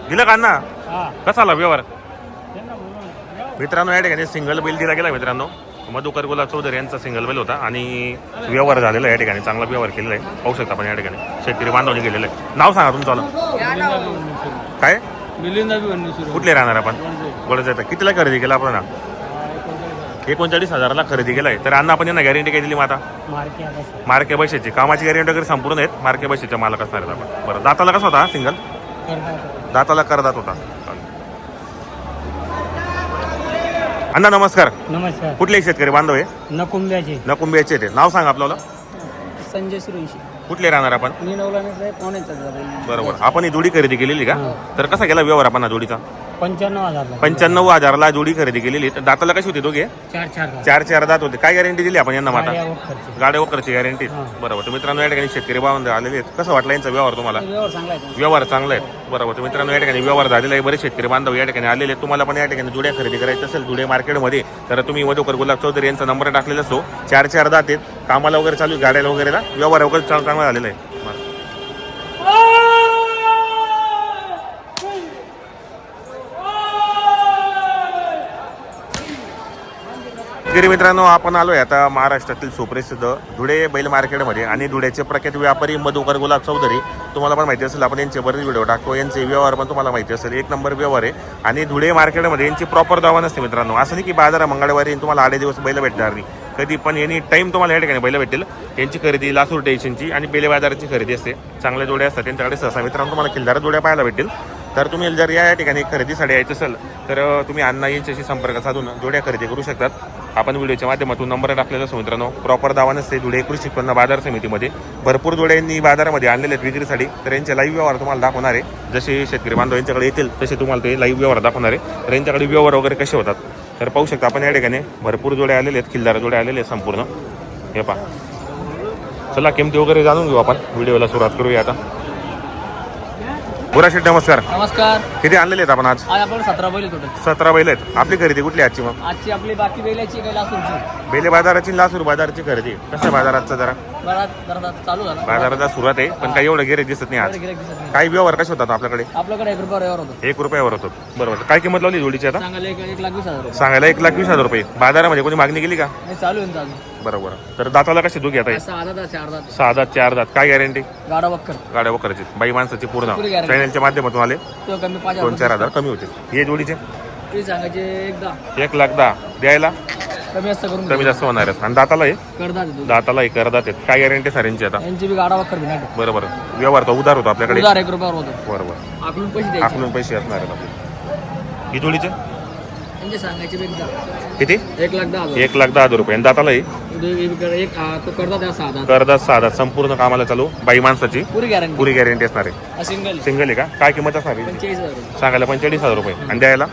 दिलं का अण्णा? कसा आला व्यवहार? मित्रांनो या ठिकाणी सिंगल बैल दिला गेला मित्रांनो. मधुकर गुलाब चौधरी यांचा सिंगल बैल होता आणि व्यवहार झालेला या ठिकाणी चांगला व्यवहार केलेला आहे. पाहू शकता आपण या ठिकाणी शेतकरी बांधवणी गेलेलं आहे. नाव सांगा तुमचं काय? कुठले राहणार आपण? बोलायचं आहे कितीला खरेदी केला आपण? 39,000ला खरेदी केलाय. तर अण्णा आपण यांना गॅरंटी काय दिली? मग आता मार्के पैशाची कामाची गॅरंटी वगैरे संपूर्ण आहेत. मार्के पैशाच्या मालक असणार आहेत आपण. बरं दाताला कसा होता सिंगल? दाताला करदात होता. अण्णा नमस्कार. नमस्कार. कुठले शेतकरी बांधव आहे? नकुंब्याचे. नकुंब्याचे ते नाव सांगा आपल्याला. संजय सुरेशी. कुठले राहणार आपण? बरोबर. आपण ही जोडी खरेदी केलेली का? तर कसा गेला व्यवहार आपण जोडीचा? 95,000ला जोडी खरेदी केलेली. तर दाताला कशी होती दोघे? चार दात होते. काय गॅरंटी दिली आपण यांना? माता गाड्या वखरची गॅरंटी. बरोबर. तर मित्रांनो या ठिकाणी शेतकरी बांधव आलेले आहेत. कसं वाटलं यांचा व्यवहार तुम्हाला? व्यवहार चांगला आहे. बरोबर. तर मित्रांनो या ठिकाणी व्यवहार झालेला आहे. बरेच शेतकरी बांधव या ठिकाणी आलेले आहेत. तुम्हाला पण या ठिकाणी जुड्या खरेदी करायचं असेल जुडे मार्केटमध्ये तर तुम्ही मधुकर गुलाब चौधरी यांचा नंबर टाकलेला असतो. चार दात आहेत. कामाला वगैरे चालू गाड्याला वगैरे व्यवहार वगैरे चांगला झालेला आहे. मित्रांनो आपण आलोय आता महाराष्ट्रातील सुप्रसिद्ध धुळे बैल मार्केटमध्ये आणि धुळ्याचे प्रख्यात व्यापारी मधुकर गुलाब चौधरी. तुम्हाला पण माहिती असेल आपण यांचे बरेच व्हिडिओ टाकतो. यांचे व्यवहार पण तुम्हाला माहिती असेल. एक नंबर व्यवहार आहे आणि धुळे मार्केटमध्ये यांची प्रॉपर दावा नसते मित्रांनो. असं नाही की बाजार मंगळवारी तुम्हाला 8 दिवस बैल भेटणार नाही. कधी पण एनी टाईम तुम्हाला या ठिकाणी बैल भेटेल. यांची खरेदी लासूर स्टेशनची आणि बेले बाजाराची खरेदी असते. चांगल्या जोड्या असतात त्यांच्याकडे. सहसा मित्रांनो तुम्हाला खिल्लार जोड्या पाहायला भेटेल. तर तुम्ही जर या ठिकाणी खरेदीसाठी यायचं असेल तर तुम्ही अण्णा यांच्याशी संपर्क साधून जोड्या खरेदी करू शकतात. आपण व्हिडिओच्या माध्यमातून नंबर टाकलेला असतो मित्रांनो. प्रॉपर दावा नसते. धुळे कृषी उत्पन्न बाजार समितीमध्ये भरपूर जोड्यांनी बाजारामध्ये आणलेले आहेत विक्रीसाठी. तर यांचे लाईव्ह व्यवहार तुम्हाला दाखवणार आहे. जसे शेतकरी बांधव यांच्याकडे येतील तसे तुम्हाला ते लाईव्ह व्यवहार दाखवणार आहे. तर यांच्याकडे व्यवहार वगैरे कसे होतात तर पाहू शकता आपण. या ठिकाणी भरपूर जोड्या आलेले आहेत. खिल्लार जोड्या आलेले आहेत संपूर्ण. हे पहा. चला किमती वगैरे जाणून घेऊ आपण. व्हिडिओला सुरुवात करूया आता. बुरा शेठ नमस्कार. नमस्कार. किती आणलेले आहेत आपण आज? आपण 17 बैल टोटल. 17 बैल आहेत. आपली खरेदी कुठली आजची? मग आजची आपली बाकी बैलाची काही लासूरची. बेले बाजाराची लासूर बाजाराची खरेदी. कसं बाजाराचा जरा चालू झाला. बाजाराचा सुरुवात आहे पण काही एवढं गिरेज दिसत नाही आज. काही व्यवहार कसे होतात आपल्याकडे? 1 रुपयावर होतो. 1 रुपयावर होतो. बरोबर. काय किंमत लावली जोडीची आता? सांगायला 1,20,000. सांगायला 1,20,000 रुपये. बाजारामध्ये कोणी मागणी केली का? चालू आहे चालू. बरोबर. तर दाताला कशी दोघी आता? 6 दात 4 दात. काय गॅरंटी? गाड्या वखरची बाई माणसाची पूर्ण चॅनलच्या माध्यमातून आले 2-4 हजार कमी होते. हे जोडीचे 1,10,000 द्यायला कमी जास्त होणार आहेत. आणि दाताला करदात आहेत. काय गॅरंटी सर यांची आता? बरोबर. व्यवहार तर उधार होतो आपल्याकडे. 1 रुपयावर होतो. बरोबर. आकलून पैसे असणार आहेत आपले. ही जोडीचे किती? 1,10,000 रुपये. दाताला करदात 6 दात संपूर्ण कामाला चालू बाई माणसाची पुरी गॅरंटी असणार आहे. सिंगल आहे का? काय किंमत असणार आहे? सांगायला 45,000 रुपये. आणि द्यायला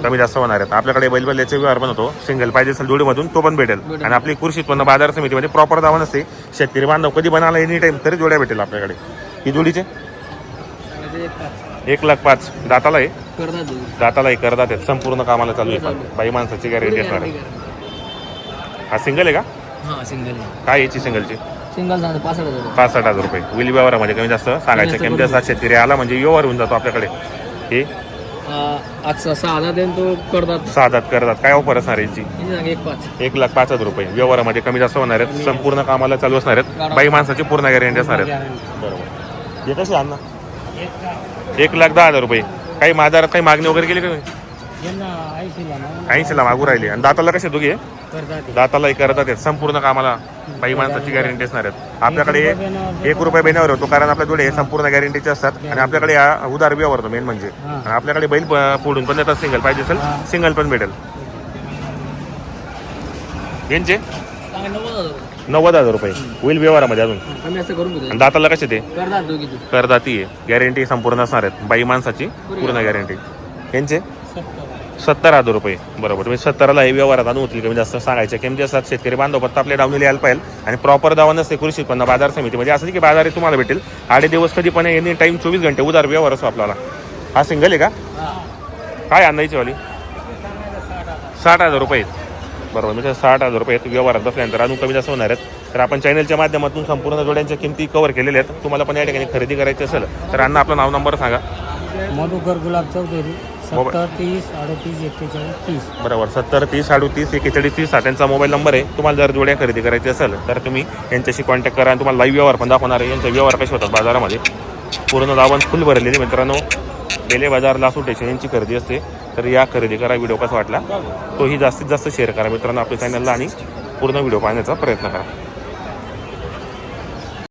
कमी जास्त होणार आहेत. आपल्याकडे बैलबल्ल्याचे व्यवहार पण होतो. सिंगल पाहिजे असेल जोडीमधून तो पण भेटेल. आणि आपली कृषी उत्पन्न बाजार समितीमध्ये प्रॉपर दावा नसते. शेतकरी बांधव कधी बनाला एनी टाइम तरी जोड्या भेटेल आपल्याकडे. ही जोडीचे 1,05,000. दाताला करदात आहेत. संपूर्ण कामाला चालू आहे. बाई माणसाची गॅरंटी असणार आहे. हा सिंगल आहे का? काय याची सिंगलची? 65,000 रुपये. होईल व्यवहारामध्ये कमी जास्त सांगायचं. किंमती असतात. शेतकरी आला म्हणजे व्यवहार होऊन जातो आपल्याकडे. हे 6 दात करदात. काय ऑफर असणार यांची? 1,05,000 रुपये. व्यवहारामध्ये कमी जास्त होणार आहेत. संपूर्ण कामाला चालू असणार आहेत. बाई माणसाची पूर्ण गॅरंटी असणार आहेत. बरोबर. हे कसे अण्णा? 1,10,000 रुपये. काही बाजारात काही मागणी वगैरे केली का? 80ला मागू राहिले. आणि दाताला कसे दोघे? दाताला करतात आहेत. संपूर्ण कामाला बाई माणसाची गॅरंटी असणार आहेत. आपल्याकडे 1 रुपया बेण्यावर होतो कारण आपल्या जोडे संपूर्ण गॅरंटीचे असतात. आणि आपल्याकडे उधार व्यवहार होतो मेन म्हणजे. आणि आपल्याकडे बैल फोडून पण देतात. सिंगल पाहिजे असेल सिंगल पण भेटेल. यांचे 90,000 रुपये. होईल व्यवहारामध्ये अजून. दाताला कसे ते? करदाती आहे. गॅरंटी संपूर्ण असणार आहेत. बाई माणसाची पूर्ण गॅरंटी. यांचे 70,000 रुपये. बरोबर. तुम्ही 70ला हे व्यवहारात आणून होतील कमी जास्त सांगायच्या किमती असतात. शेतकरी बांधव फक्त आपल्या डावणीला यायला पाहिजे. आणि प्रॉपर दावा नसते कृषी उत्पन्न बाजार समितीमध्ये. असं की बाजारात तुम्हाला भेटेल 8 दिवस कधी पण एनी टाईम 24 घंटे उधार व्यवहार असतो आपल्याला. हा सिंगल आहे का? काय आणायची वाली? 60,000 रुपये. बरोबर. म्हणजे 60,000 रुपये व्यवहारात बसल्यानंतर अजून कमी जास्त होणार आहेत. तर आपण चॅनलच्या माध्यमातून संपूर्ण जोड्यांच्या किमती कव्हर केलेल्या आहेत. तुम्हाला पण या ठिकाणी खरेदी करायची असेल तर अण्णा आपलं नाव नंबर सांगा. मधुकर गुलाब चौधरी 70 30 38 41 30. बरोबर 70 30 38 41 30 हा त्यांचा मोबाईल नंबर आहे. तुम्हाला जर जोड्या खरेदी करायची असेल तर तुम्ही यांच्याशी कॉन्टॅक्ट करा आणि तुम्हाला लाईव्ह व्यवहार पण दाखवणार आहे. यांचा व्यवहार कसे होतात बाजारामध्ये पूर्ण दावण फुल भरलेली मित्रांनो. बेले बाजार लासूर स्टेशन यांची खरेदी असते. तर या खरेदी करा. व्हिडिओ कसा वाटला तोही जास्तीत जास्त शेअर करा मित्रांनो आपल्या चॅनलला आणि पूर्ण व्हिडिओ पाहण्याचा प्रयत्न करा.